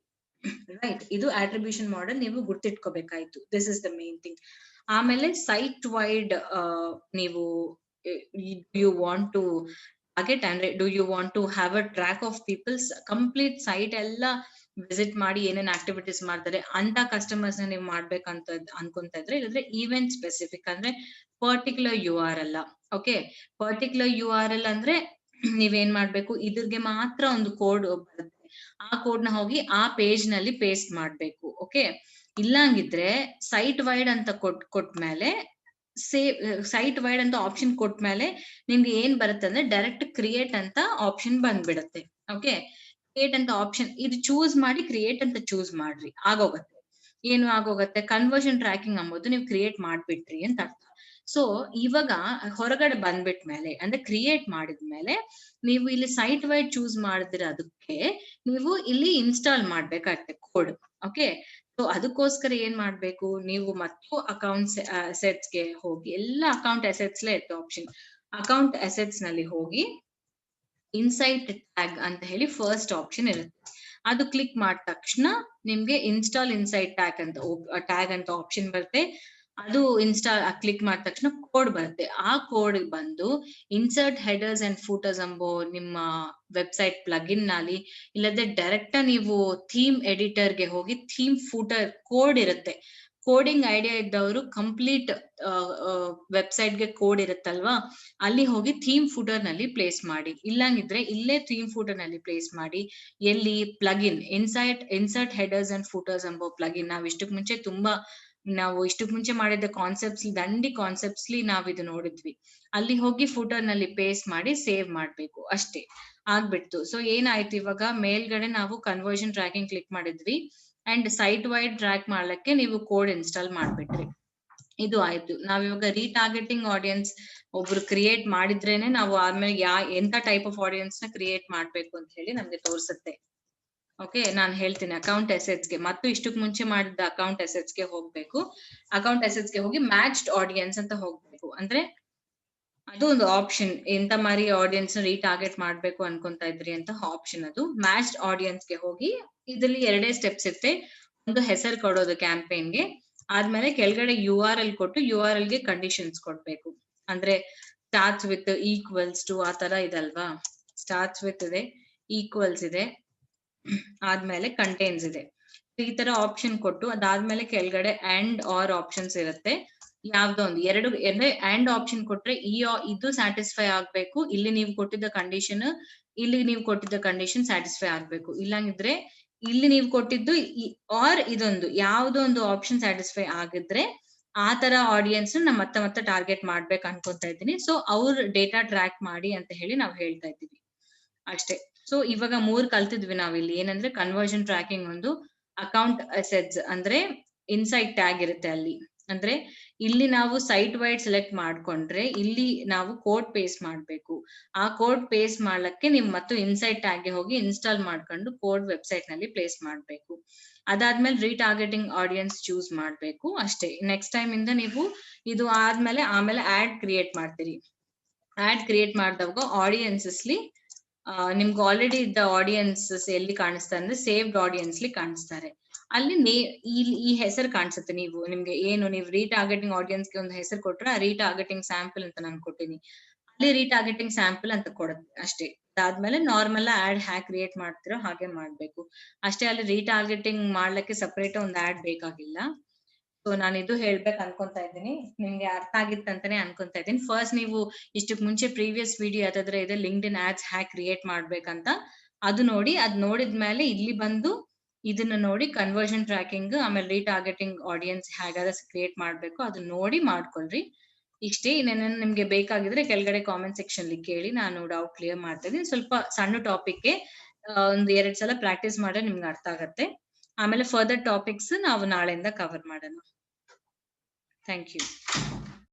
ರೈಟ್, ಇದು ಅಟ್ರಿಬ್ಯೂಷನ್ ಮಾಡೆಲ್ ನೀವು ಗುರ್ತಿಟ್ಕೋಬೇಕಾಯ್ತು. This is the main thing. ಆಮೇಲೆ ಸೈಟ್ ವೈಡ್ ನೀವು ಯು ವಾಂಟ್ ಟು ಟಾರ್ಗೆಟ್ ಅಂದ್ರೆ do you want to have a track of peoples, complete site ಎಲ್ಲ ವಿಸಿಟ್ ಮಾಡಿ ಏನೇನ್ ಆಕ್ಟಿವಿಟೀಸ್ ಮಾಡ್ತಾರೆ ಅಂತ ಕಸ್ಟಮರ್ಸ್ ನ ನೀವು ಮಾಡ್ಬೇಕಂತ ಅನ್ಕೊಂತ ಇದ್ರೆ, ಇಲ್ಲದ್ರೆ ಈವೆಂಟ್ ಸ್ಪೆಸಿಫಿಕ್ ಅಂದ್ರೆ particular U R L. Okay, particular U R L ಅಂದ್ರೆ ನೀವೇನ್ ಮಾಡ್ಬೇಕು, ಇದ್ರಿಗೆ ಮಾತ್ರ ಒಂದು ಕೋಡ್ ಬರುತ್ತೆ, ಆ ಕೋಡ್ ನ ಹೋಗಿ ಆ ಪೇಜ್ ನಲ್ಲಿ ಪೇಸ್ಟ್ ಮಾಡ್ಬೇಕು. ಓಕೆ, ಇಲ್ಲಂಗಿದ್ರೆ ಸೈಟ್ ವೈಡ್ ಅಂತ ಕೊಟ್ಮೇಲೆ ಸೈಟ್ ವೈಡ್ ಅಂತ ಆಪ್ಷನ್ ಕೊಟ್ಮೇಲೆ ನಿಮ್ಗೆ ಏನ್ ಬರುತ್ತೆ ಅಂದ್ರೆ ಡೈರೆಕ್ಟ್ ಕ್ರಿಯೇಟ್ ಅಂತ ಆಪ್ಷನ್ ಬಂದ್ಬಿಡುತ್ತೆ. ಓಕೆ, ಕ್ರಿಯೇಟ್ ಅಂತ ಆಪ್ಷನ್ ಇದು ಚೂಸ್ ಮಾಡಿ ಕ್ರಿಯೇಟ್ ಅಂತ ಚೂಸ್ ಮಾಡ್ರಿ, ಆಗೋಗತ್ತೆ. ಏನು ಆಗೋಗತ್ತೆ, ಕನ್ವರ್ಷನ್ ಟ್ರ್ಯಾಕಿಂಗ್ ಅಂಬೋದು ನೀವು ಕ್ರಿಯೇಟ್ ಮಾಡ್ಬಿಟ್ರಿ ಅಂತ ಅರ್ಥ. ಸೊ ಇವಾಗ ಹೊರಗಡೆ ಬಂದ್ಬಿಟ್ಮೇಲೆ ಅಂದ್ರೆ ಕ್ರಿಯೇಟ್ ಮಾಡಿದ್ಮೇಲೆ ನೀವು ಇಲ್ಲಿ ಸೈಟ್ ವೈಡ್ ಚೂಸ್ ಮಾಡಿದ್ರೆ ಅದಕ್ಕೆ ನೀವು ಇಲ್ಲಿ ಇನ್ಸ್ಟಾಲ್ ಮಾಡ್ಬೇಕಾಗತ್ತೆ ಕೋಡ್. ಓಕೆ, ಸೊ ಅದಕ್ಕೋಸ್ಕರ ಏನ್ ಮಾಡ್ಬೇಕು, ನೀವು ಮತ್ತು ಅಕೌಂಟ್ ಅಸೆಟ್ಸ್ ಗೆ ಹೋಗಿ, ಎಲ್ಲ ಅಕೌಂಟ್ ಅಸೆಟ್ಸ್ ಇತ್ತು ಆಪ್ಷನ್. ಅಕೌಂಟ್ ಅಸೆಟ್ಸ್ ನಲ್ಲಿ ಹೋಗಿ ಇನ್ಸೈಟ್ ಟ್ಯಾಗ್ ಅಂತ ಹೇಳಿ ಫಸ್ಟ್ ಆಪ್ಷನ್ ಇರುತ್ತೆ. ಅದು ಕ್ಲಿಕ್ ಮಾಡಿದ ತಕ್ಷಣ ನಿಮ್ಗೆ ಇನ್ಸ್ಟಾಲ್ ಇನ್ಸೈಟ್ ಟ್ಯಾಗ್ ಅಂತ ಆಪ್ಷನ್ ಬರುತ್ತೆ. ಅದು ಕ್ಲಿಕ್ ಮಾಡಿದ ತಕ್ಷಣ ಕೋಡ್ ಬರುತ್ತೆ. ಆ ಕೋಡ್ ಬಂದು ಇನ್ಸರ್ಟ್ ಹೆಡರ್ಸ್ ಅಂಡ್ ಫೂಟರ್ಸ್ ಎಂಬೋ ನಿಮ್ಮ ವೆಬ್ಸೈಟ್ ಪ್ಲಗಿನ್ ನಲ್ಲಿ, ಇಲ್ಲದೆ ಡೈರೆಕ್ಟ್ ನೀವು ಥೀಮ್ ಎಡಿಟರ್ ಗೆ ಹೋಗಿ ಥೀಮ್ ಫೂಟರ್ ಕೋಡ್ ಇರುತ್ತೆ. ಕೋಡಿಂಗ್ ಐಡಿಯಾ ಇದ್ದವರು ಕಂಪ್ಲೀಟ್ ವೆಬ್ಸೈಟ್ ಗೆ ಕೋಡ್ ಇರುತ್ತಲ್ವಾ, ಅಲ್ಲಿ ಹೋಗಿ ಥೀಮ್ ಫೂಟರ್ ನಲ್ಲಿ ಪ್ಲೇಸ್ ಮಾಡಿ. ಇಲ್ಲಂಗಿದ್ರೆ ಇಲ್ಲೇ ಥೀಮ್ ಫೂಟರ್ ನಲ್ಲಿ ಪ್ಲೇಸ್ ಮಾಡಿ. ಎಲ್ಲಿ plugin insert headers and footers ಎಂಬೋ ಪ್ಲಗಿನ್ ನಾವು ಇಷ್ಟಕ್ ಮುಂಚೆ ಮಾಡಿದ ಕಾನ್ಸೆಪ್ಟ್ಸ್ಲಿ ನಾವ್ ಇದು ನೋಡಿದ್ವಿ. ಅಲ್ಲಿ ಹೋಗಿ ಫೂಟರ್ ನಲ್ಲಿ ಪೇಸ್ಟ್ ಮಾಡಿ ಸೇವ್ ಮಾಡ್ಬೇಕು, ಅಷ್ಟೇ ಆಗ್ಬಿಡ್ತು. ಸೊ ಏನಾಯ್ತು, ಇವಾಗ ಮೇಲ್ಗಡೆ ನಾವು ಕನ್ವರ್ಷನ್ ಟ್ರ್ಯಾಕಿಂಗ್ ಕ್ಲಿಕ್ ಮಾಡಿದ್ವಿ ಅಂಡ್ ಸೈಟ್ ವೈಡ್ ಟ್ರ್ಯಾಕ್ ಮಾಡ್ಲಿಕ್ಕೆ ನೀವು ಕೋಡ್ ಇನ್ಸ್ಟಾಲ್ ಮಾಡ್ಬಿಟ್ರಿ. ಇದು ಆಯ್ತು. ನಾವಿವಾಗ ರೀಟಾರ್ಗೆಟಿಂಗ್ ಆಡಿಯನ್ಸ್ ಒಬ್ರು ಕ್ರಿಯೇಟ್ ಮಾಡಿದ್ರೇನೆ ನಾವು ಆದ್ಮೇಲೆ ಎಂತ ಟೈಪ್ ಆಫ್ ಆಡಿಯನ್ಸ್ ನ ಕ್ರಿಯೇಟ್ ಮಾಡ್ಬೇಕು ಅಂತ ಹೇಳಿ ನಮ್ಗೆ ತೋರ್ಸುತ್ತೆ. ಓಕೆ, ನಾನು ಹೇಳ್ತೀನಿ ಅಕೌಂಟ್ ಅಸೆಟ್ಸ್ ಗೆ ಮತ್ತು ಇಷ್ಟಕ್ ಮುಂಚೆ ಮಾಡಿದ ಅಕೌಂಟ್ ಅಸೆಟ್ಸ್ ಗೆ ಹೋಗ್ಬೇಕು. ಅಕೌಂಟ್ ಅಸೆಟ್ಸ್ ಗೆ ಹೋಗಿ ಮ್ಯಾಚ್ಡ್ ಆಡಿಯನ್ಸ್ ಅಂತ ಹೋಗ್ಬೇಕು. ಅಂದ್ರೆ ಅದು ಒಂದು ಆಪ್ಷನ್, ಎಂತ ಮಾರಿ ಆಡಿಯನ್ಸ್ ರೀಟಾರ್ಗೆಟ್ ಮಾಡ್ಬೇಕು ಅನ್ಕೊಂತ ಇದ್ರಿ ಅಂತ ಆಪ್ಷನ್. ಅದು ಮ್ಯಾಚ್ಡ್ ಆಡಿಯನ್ಸ್ ಗೆ ಹೋಗಿ ಇದರಲ್ಲಿ ಎರಡೇ ಸ್ಟೆಪ್ಸ್ ಇರುತ್ತೆ. ಒಂದು ಹೆಸರು ಕೊಡೋದು ಕ್ಯಾಂಪೇನ್ ಗೆ, ಆದ್ಮೇಲೆ ಕೆಳಗಡೆ ಯು ಆರ್ ಎಲ್ ಕೊಟ್ಟು ಯು ಆರ್ ಎಲ್ ಗೆ ಕಂಡೀಷನ್ಸ್ ಕೊಡ್ಬೇಕು. ಅಂದ್ರೆ ಸ್ಟಾರ್ಟ್ಸ್ ವಿತ್ ಈಕ್ವಲ್ಸ್ ಟು ಆ ತರ ಇದಲ್ವಾ, ಸ್ಟಾರ್ಟ್ಸ್ ವಿತ್ ಇದೆ, ಈಕ್ವಲ್ಸ್ ಇದೆ, ಆದ್ಮೇಲೆ ಕಂಟೇನ್ಸ್ ಇದೆ. ಈ ತರ ಆಪ್ಷನ್ ಕೊಟ್ಟು ಅದಾದ್ಮೇಲೆ ಕೆಳಗಡೆ ಅಂಡ್ ಆರ್ ಆಪ್ಷನ್ಸ್ ಇರುತ್ತೆ. ಯಾವ್ದೋ ಒಂದು ಎರಡು ಅಂದ್ರೆ ಅಂಡ್ ಆಪ್ಷನ್ ಕೊಟ್ರೆ ಇದು ಸ್ಯಾಟಿಸ್ಫೈ ಆಗ್ಬೇಕು, ಇಲ್ಲಿ ನೀವು ಕೊಟ್ಟಿದ್ದ ಕಂಡೀಷನ್ ಸ್ಯಾಟಿಸ್ಫೈ ಆಗ್ಬೇಕು. ಇಲ್ಲಂಗಿದ್ರೆ ಇಲ್ಲಿ ನೀವು ಕೊಟ್ಟಿದ್ದು ಆರ್ ಇದೊಂದು ಯಾವ್ದೋ ಒಂದು ಆಪ್ಷನ್ ಸ್ಯಾಟಿಸ್ಫೈ ಆಗಿದ್ರೆ ಆ ತರ ಆಡಿಯನ್ಸ್ ನ ಮತ್ತೆ ಟಾರ್ಗೆಟ್ ಮಾಡ್ಬೇಕು ಅನ್ಕೊಂತ ಇದ್ದೀನಿ. ಸೊ ಅವ್ರ ಡೇಟಾ ಟ್ರ್ಯಾಕ್ ಮಾಡಿ ಅಂತ ಹೇಳಿ ನಾವು ಹೇಳ್ತಾ ಇದ್ದೀವಿ. ಅಷ್ಟೇ. ಸೊ ಇವಾಗ 3 ಕಲ್ತಿದ್ವಿ ನಾವಿಲ್ಲಿ. ಏನಂದ್ರೆ ಕನ್ವರ್ಷನ್ ಟ್ರ್ಯಾಕಿಂಗ್ ಒಂದು, ಅಕೌಂಟ್ ಅಸೆಟ್ಸ್ ಅಂದ್ರೆ ಇನ್ಸೈಡ್ ಟ್ಯಾಗ್ ಇರುತ್ತೆ ಅಲ್ಲಿ. ಅಂದ್ರೆ ಇಲ್ಲಿ ನಾವು ಸೈಟ್ ವೈಡ್ ಸೆಲೆಕ್ಟ್ ಮಾಡ್ಕೊಂಡ್ರೆ ಇಲ್ಲಿ ನಾವು ಕೋಡ್ ಪೇಸ್ಟ್ ಮಾಡ್ಬೇಕು. ಆ ಕೋಡ್ ಪೇಸ್ಟ್ ಮಾಡ್ಲಿಕ್ಕೆ ನೀವು ಮತ್ತು ಇನ್ಸೈಡ್ ಟ್ಯಾಗ್ ಗೆ ಹೋಗಿ ಇನ್ಸ್ಟಾಲ್ ಮಾಡ್ಕೊಂಡು ಕೋಡ್ ವೆಬ್ಸೈಟ್ ನಲ್ಲಿ ಪ್ಲೇಸ್ ಮಾಡ್ಬೇಕು. ಅದಾದ್ಮೇಲೆ ರೀಟಾರ್ಗೆಟಿಂಗ್ ಆಡಿಯನ್ಸ್ ಚೂಸ್ ಮಾಡ್ಬೇಕು ಅಷ್ಟೇ. ನೆಕ್ಸ್ಟ್ ಟೈಮ್ ಇಂದ ನೀವು ಇದು ಆದ್ಮೇಲೆ ಆಮೇಲೆ ಆಡ್ ಕ್ರಿಯೇಟ್ ಮಾಡ್ತೀರಿ. ಆಡ್ ಕ್ರಿಯೇಟ್ ಮಾಡಿದಾಗ ಆಡಿಯನ್ಸಸ್ಲಿ ನಿಮ್ಗೆ ಆಲ್ರೆಡಿ ಇದ್ದ ಆಡಿಯನ್ಸಸ್ ಎಲ್ಲಿ ಕಾಣಿಸ್ತಾರೆ ಅಂದ್ರೆ ಸೇವ್ಡ್ ಆಡಿಯನ್ಸ್ಲಿ ಕಾಣಿಸ್ತಾರೆ. ಅಲ್ಲಿ ಈ ಹೆಸರು ಕಾಣಿಸುತ್ತೆ. ನಿಮ್ಗೆ ಏನು ನೀವು ರೀಟಾರ್ಗೆಟಿಂಗ್ ಆಡಿಯನ್ಸ್ಗೆ ಒಂದು ಹೆಸರು ಕೊಟ್ರೆ ಆ ರೀಟಾರ್ಗೆಟಿಂಗ್ ಸ್ಯಾಂಪಲ್ ಅಂತ ನಾನು ಕೊಟ್ಟಿನಿ, ಅಲ್ಲಿ ರೀಟಾರ್ಗೆಟಿಂಗ್ ಸ್ಯಾಂಪಲ್ ಅಂತ ಕೊಡುತ್ತೆ ಅಷ್ಟೇ. ಅದಾದ್ಮೇಲೆ ನಾರ್ಮಲ್ ಆಡ್ ಹ್ಯಾಕ್ ಕ್ರಿಯೇಟ್ ಮಾಡ್ತಿರೋ ಹಾಗೆ ಮಾಡ್ಬೇಕು ಅಷ್ಟೇ. ಅಲ್ಲಿ ರೀಟಾರ್ಗೆಟಿಂಗ್ ಮಾಡ್ಲಿಕ್ಕೆ ಸಪರೇಟ್ ಒಂದು ಆಡ್ ಬೇಕಾಗಿಲ್ಲ. ಸೊ ನಾನು ಇದು ಹೇಳ್ಬೇಕು ಅನ್ಕೊಂತಾ ಇದ್ದೀನಿ. ನಿಮ್ಗೆ ಅರ್ಥ ಆಗಿತ್ತಂತಾನೆ ಅನ್ಕೊಂತಾ ಇದ್ದೀನಿ. ಫಸ್ಟ್ ನೀವು ಇಷ್ಟಕ್ ಮುಂಚೆ ಪ್ರೀವಿಯಸ್ ವಿಡಿಯೋ ಯಾವ್ದಾದ್ರೆ ಇದೆ ಲಿಂಕ್ಡ್ಇನ್ ಆಡ್ಸ್ ಹ್ಯಾಕ್ ಕ್ರಿಯೇಟ್ ಮಾಡ್ಬೇಕಂತ, ಅದು ನೋಡಿ. ಅದ್ ನೋಡಿದ್ಮೇಲೆ ಇಲ್ಲಿ ಬಂದು ಇದನ್ನ ನೋಡಿ ಕನ್ವರ್ಷನ್ ಟ್ರ್ಯಾಕಿಂಗ್ ಆಮೇಲೆ ರೀಟಾರ್ಗೆಟಿಂಗ್ ಆಡಿಯನ್ಸ್ ಹೇಗಾದ್ರೆ ಕ್ರಿಯೇಟ್ ಮಾಡ್ಬೇಕು ಅದನ್ನ ನೋಡಿ ಮಾಡ್ಕೊಳ್ರಿ. ಇಷ್ಟೇ. ಇನ್ನೇನ ನಿಮ್ಗೆ ಬೇಕಾಗಿದ್ರೆ ಕೆಳಗಡೆ ಕಾಮೆಂಟ್ ಸೆಕ್ಷನ್ ಅಲ್ಲಿ ಕೇಳಿ, ನಾನು ಡೌಟ್ ಕ್ಲಿಯರ್ ಮಾಡ್ತಾ ಇದೀನಿ. ಸ್ವಲ್ಪ ಸಣ್ಣ ಟಾಪಿಕ್ಗೆ ಒಂದ್ 2 ಸಲ ಪ್ರಾಕ್ಟೀಸ್ ಮಾಡಿದ್ರೆ ನಿಮ್ಗೆ ಅರ್ಥ ಆಗತ್ತೆ. ಆಮೇಲೆ ಫರ್ದರ್ ಟಾಪಿಕ್ಸ್ ನಾವು ನಾಳೆಯಿಂದ ಕವರ್ ಮಾಡೋಣ. Thank you.